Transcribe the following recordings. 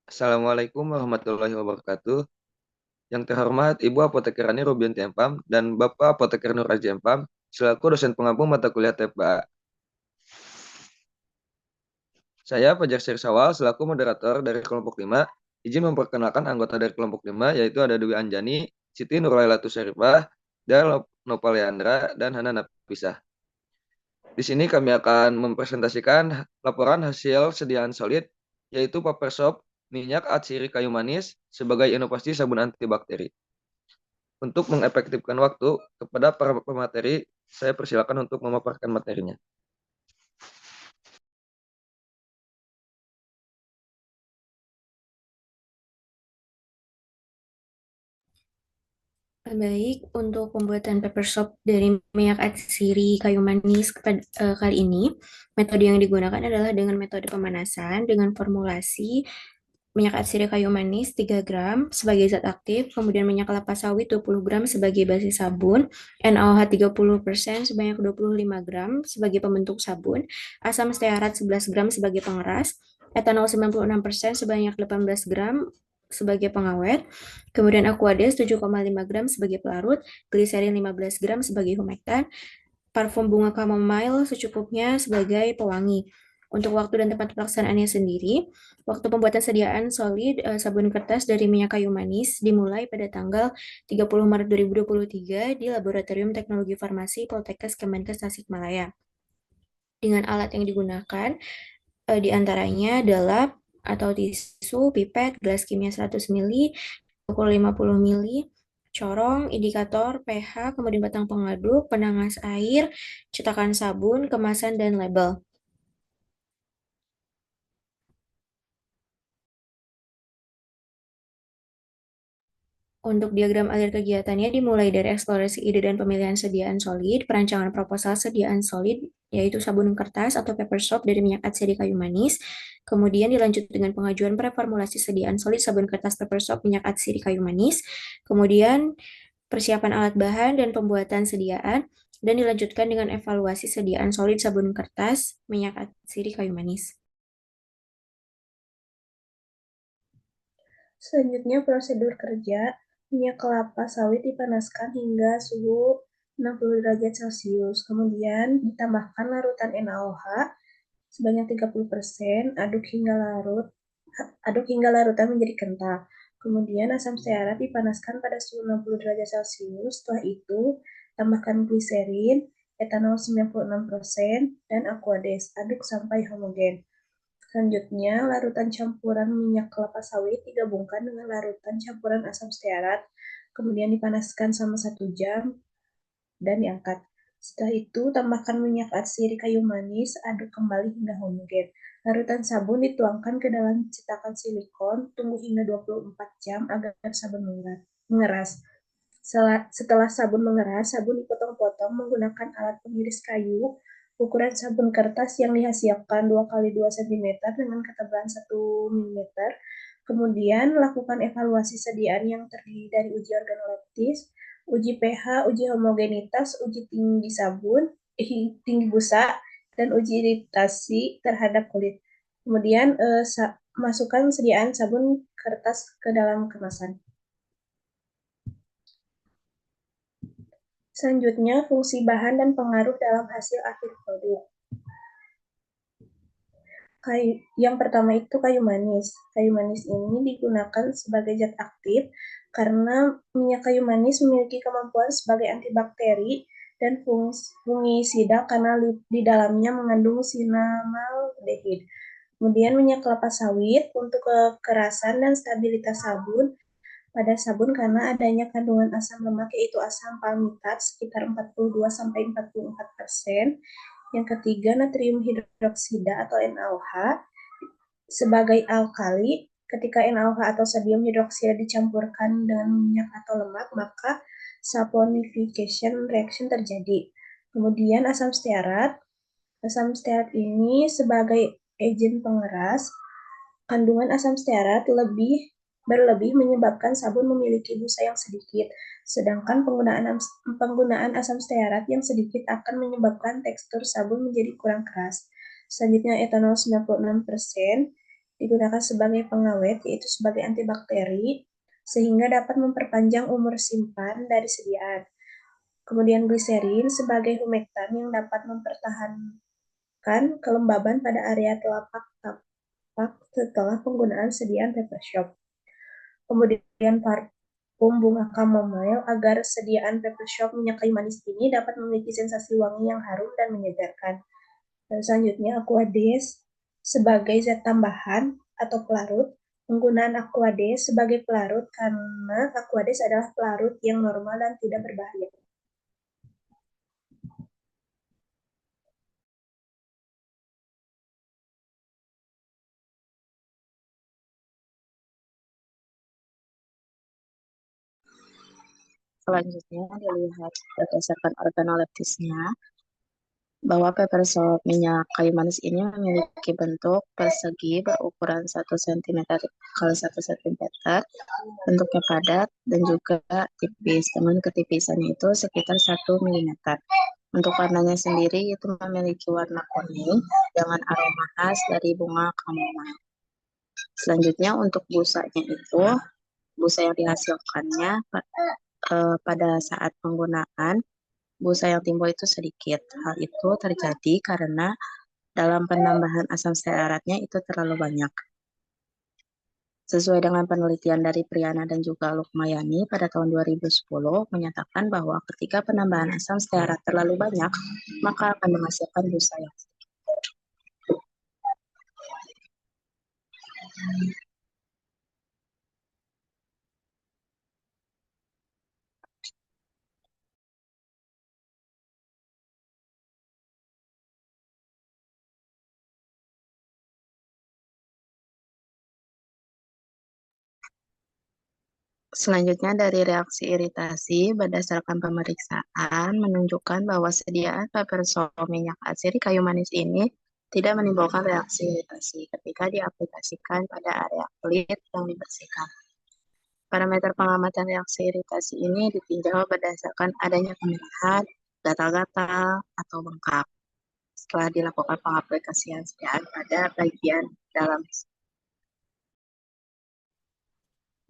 Assalamualaikum warahmatullahi wabarakatuh. Yang terhormat Ibu Apoteker Rani Rubianti Empam dan Bapak Apoteker Nur Aji Empam selaku dosen pengampu mata kuliah TPA. Saya Fajar Sirsawal selaku moderator dari kelompok 5. Izin memperkenalkan anggota dari kelompok 5 yaitu ada Dewi Anjani, Siti Nurlailatus Syarifah, dan Nopal Leandra dan Hana Nafisah. Di sini kami akan mempresentasikan laporan hasil sediaan solid yaitu paper soap minyak atsiri kayu manis sebagai inovasi sabun antibakteri. Untuk mengefektifkan waktu kepada para pemateri, saya persilakan untuk memaparkan materinya. Baik, untuk pembuatan paper soap dari minyak atsiri kayu manis kali ini, metode yang digunakan adalah dengan metode pemanasan dengan formulasi minyak atsiri kayu manis 3 gram sebagai zat aktif, kemudian minyak kelapa sawit 20 gram sebagai basis sabun, NaOH 30% sebanyak 25 gram sebagai pembentuk sabun, asam stearat 11 gram sebagai pengeras, etanol 96% sebanyak 18 gram sebagai pengawet, kemudian aquades 7,5 gram sebagai pelarut, gliserin 15 gram sebagai humektan, parfum bunga chamomile secukupnya sebagai pewangi. Untuk waktu dan tempat pelaksanaannya sendiri, waktu pembuatan sediaan solid sabun kertas dari minyak kayu manis dimulai pada tanggal 30 Maret 2023 di Laboratorium Teknologi Farmasi Poltekkes Kemenkes Tasikmalaya. Dengan alat yang digunakan diantaranya adalah atau tisu, pipet, gelas kimia 100 ml, ukur 50 ml, corong, indikator, pH, kemudian batang pengaduk, penangas air, cetakan sabun, kemasan, dan label. Untuk diagram alir kegiatannya dimulai dari eksplorasi ide dan pemilihan sediaan solid, perancangan proposal sediaan solid, yaitu sabun kertas atau paper soap dari minyak atsiri kayu manis, kemudian dilanjut dengan pengajuan preformulasi sediaan solid sabun kertas paper soap minyak atsiri kayu manis, kemudian persiapan alat bahan dan pembuatan sediaan, dan dilanjutkan dengan evaluasi sediaan solid sabun kertas minyak atsiri kayu manis. Selanjutnya, prosedur kerja. Minyak kelapa sawit dipanaskan hingga suhu 60 derajat Celcius. Kemudian ditambahkan larutan NaOH sebanyak 30%, aduk hingga larutan menjadi kental. Kemudian asam stearat dipanaskan pada suhu 60 derajat Celcius. Setelah itu, tambahkan gliserin, etanol 96%, dan aquades. Aduk sampai homogen. Selanjutnya, larutan campuran minyak kelapa sawit digabungkan dengan larutan campuran asam stearat, kemudian dipanaskan selama 1 jam dan diangkat. Setelah itu, tambahkan minyak atsiri kayu manis, aduk kembali hingga homogen. Larutan sabun dituangkan ke dalam cetakan silikon, tunggu hingga 24 jam agar sabun mengeras. Setelah sabun mengeras, sabun dipotong-potong menggunakan alat pengiris kayu. Ukuran sabun kertas yang dihasilkan 2 kali 2 cm dengan ketebalan 1 mm. Kemudian lakukan evaluasi sediaan yang terdiri dari uji organoleptis, uji pH, uji homogenitas, uji tinggi sabun, tinggi busa, dan uji iritasi terhadap kulit. Kemudian masukkan sediaan sabun kertas ke dalam kemasan. Selanjutnya, fungsi bahan dan pengaruh dalam hasil akhir produk. Yang pertama itu kayu manis. Kayu manis ini digunakan sebagai zat aktif karena minyak kayu manis memiliki kemampuan sebagai antibakteri dan fungisida karena di dalamnya mengandung sinamaldehid. Kemudian minyak kelapa sawit untuk kekerasan dan stabilitas sabun pada sabun karena adanya kandungan asam lemak yaitu asam palmitat sekitar 42-44%. Yang ketiga, natrium hidroksida atau NaOH sebagai alkali. Ketika NaOH atau sodium hidroksida dicampurkan dengan minyak atau lemak, maka saponification reaction terjadi. Kemudian asam stearat. Asam stearat ini sebagai agen pengeras. Kandungan asam stearat berlebih menyebabkan sabun memiliki busa yang sedikit, sedangkan penggunaan asam stearat yang sedikit akan menyebabkan tekstur sabun menjadi kurang keras. Selanjutnya, etanol 96%. digunakan sebagai pengawet, yaitu sebagai antibakteri, sehingga dapat memperpanjang umur simpan dari sediaan. Kemudian gliserin sebagai humektan yang dapat mempertahankan kelembaban pada area telapak tapak setelah penggunaan sediaan paper shop. Kemudian parfum bunga chamomile agar sediaan paper shop minyak kayu manis ini dapat memiliki sensasi wangi yang harum dan menyegarkan. Dan selanjutnya Aquades sebagai zat tambahan atau pelarut. Penggunaan Aquades sebagai pelarut karena Aquades adalah pelarut yang normal dan tidak berbahaya. Selanjutnya dilihat berdasarkan organoleptisnya bahwa paper soap minyak kayu manis ini memiliki bentuk persegi berukuran 1 cm kali 1 cm, bentuknya padat dan juga tipis, dengan ketipisannya itu sekitar 1 mm. Untuk warnanya sendiri itu memiliki warna kuning dengan aroma khas dari bunga chamomile. Selanjutnya untuk busanya itu, busa yang dihasilkannya pada saat penggunaan busa yang timbul itu sedikit. Hal itu terjadi karena dalam penambahan asam stearatnya itu terlalu banyak. Sesuai dengan penelitian dari Priyana dan juga Lukmayani pada tahun 2010 menyatakan bahwa ketika penambahan asam stearat terlalu banyak, maka akan menghasilkan busa yang sedikit. Selanjutnya dari reaksi iritasi berdasarkan pemeriksaan menunjukkan bahwa sediaan paper soap minyak atsiri kayu manis ini tidak menimbulkan reaksi iritasi ketika diaplikasikan pada area kulit yang dibersihkan. Parameter pengamatan reaksi iritasi ini ditinjau berdasarkan adanya kemerahan, gatal-gatal, atau bengkak setelah dilakukan pengaplikasian sediaan pada bagian dalam.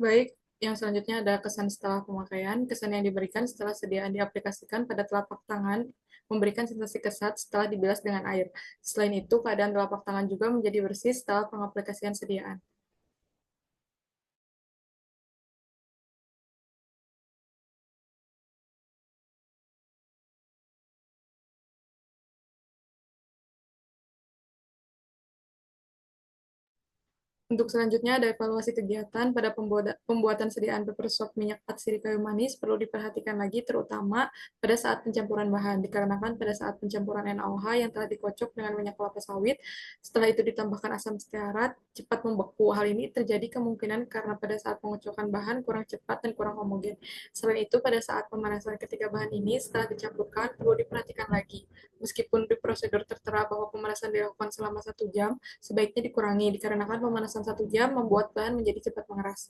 Baik, yang selanjutnya ada kesan setelah pemakaian. Kesan yang diberikan setelah sediaan diaplikasikan pada telapak tangan memberikan sensasi kesat setelah dibilas dengan air. Selain itu, keadaan telapak tangan juga menjadi bersih setelah pengaplikasian sediaan. Untuk selanjutnya ada evaluasi kegiatan pada pembuatan sediaan paper soap minyak atsiri kayu manis perlu diperhatikan lagi terutama pada saat pencampuran bahan dikarenakan pada saat pencampuran NaOH yang telah dikocok dengan minyak kelapa sawit setelah itu ditambahkan asam stearat cepat membeku. Hal ini terjadi kemungkinan karena pada saat pengocokan bahan kurang cepat dan kurang homogen. Selain itu pada saat pemanasan ketiga bahan ini setelah dicampurkan perlu diperhatikan lagi. Meskipun di prosedur tertera bahwa pemanasan dilakukan selama 1 jam, sebaiknya dikurangi dikarenakan pemanasan 1 jam membuat bahan menjadi cepat mengeras.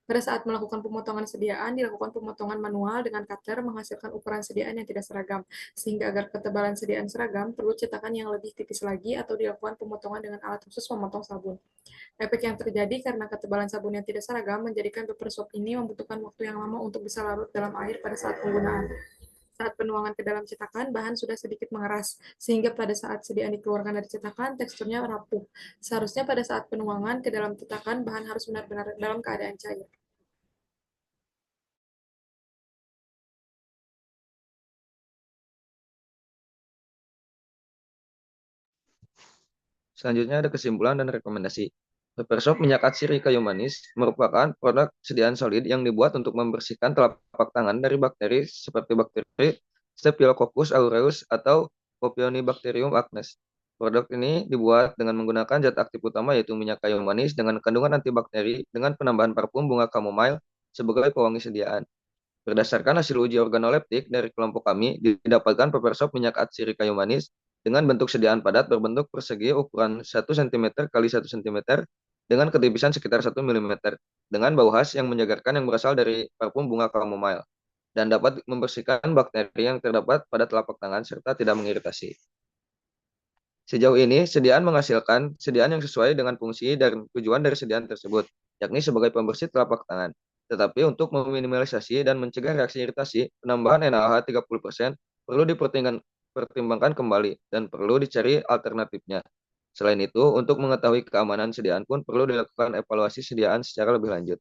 Pada saat melakukan pemotongan sediaan, dilakukan pemotongan manual dengan cutter menghasilkan ukuran sediaan yang tidak seragam. Sehingga agar ketebalan sediaan seragam, perlu cetakan yang lebih tipis lagi atau dilakukan pemotongan dengan alat khusus memotong sabun. Efek yang terjadi karena ketebalan sabun yang tidak seragam menjadikan paper soap ini membutuhkan waktu yang lama untuk bisa larut dalam air pada saat penggunaan. Saat penuangan ke dalam cetakan, bahan sudah sedikit mengeras, sehingga pada saat sediaan dikeluarkan dari cetakan, teksturnya rapuh. Seharusnya pada saat penuangan ke dalam cetakan, bahan harus benar-benar dalam keadaan cair. Selanjutnya ada kesimpulan dan rekomendasi. Paper soap minyak atsiri kayu manis merupakan produk sediaan solid yang dibuat untuk membersihkan telapak tangan dari bakteri seperti bakteri Staphylococcus aureus atau Propionibacterium acnes. Produk ini dibuat dengan menggunakan zat aktif utama yaitu minyak kayu manis dengan kandungan antibakteri dengan penambahan parfum bunga chamomile sebagai pewangi sediaan. Berdasarkan hasil uji organoleptik dari kelompok kami, didapatkan paper soap minyak atsiri kayu manis dengan bentuk sediaan padat berbentuk persegi ukuran 1 cm kali 1 cm dengan ketipisan sekitar 1 mm dengan bau khas yang menyegarkan yang berasal dari parfum bunga chamomile dan dapat membersihkan bakteri yang terdapat pada telapak tangan serta tidak mengiritasi. Sejauh ini, sediaan menghasilkan sediaan yang sesuai dengan fungsi dan tujuan dari sediaan tersebut, yakni sebagai pembersih telapak tangan. Tetapi untuk meminimalisasi dan mencegah reaksi iritasi, penambahan NaOH 30% perlu dipertimbangkan kembali dan perlu dicari alternatifnya. Selain itu, untuk mengetahui keamanan sediaan pun perlu dilakukan evaluasi sediaan secara lebih lanjut.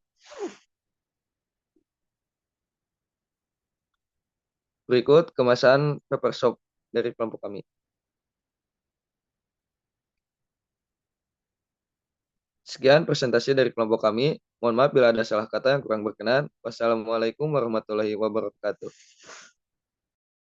Berikut kemasan paper soap dari kelompok kami. Sekian presentasi dari kelompok kami. Mohon maaf bila ada salah kata yang kurang berkenan. Wassalamualaikum warahmatullahi wabarakatuh.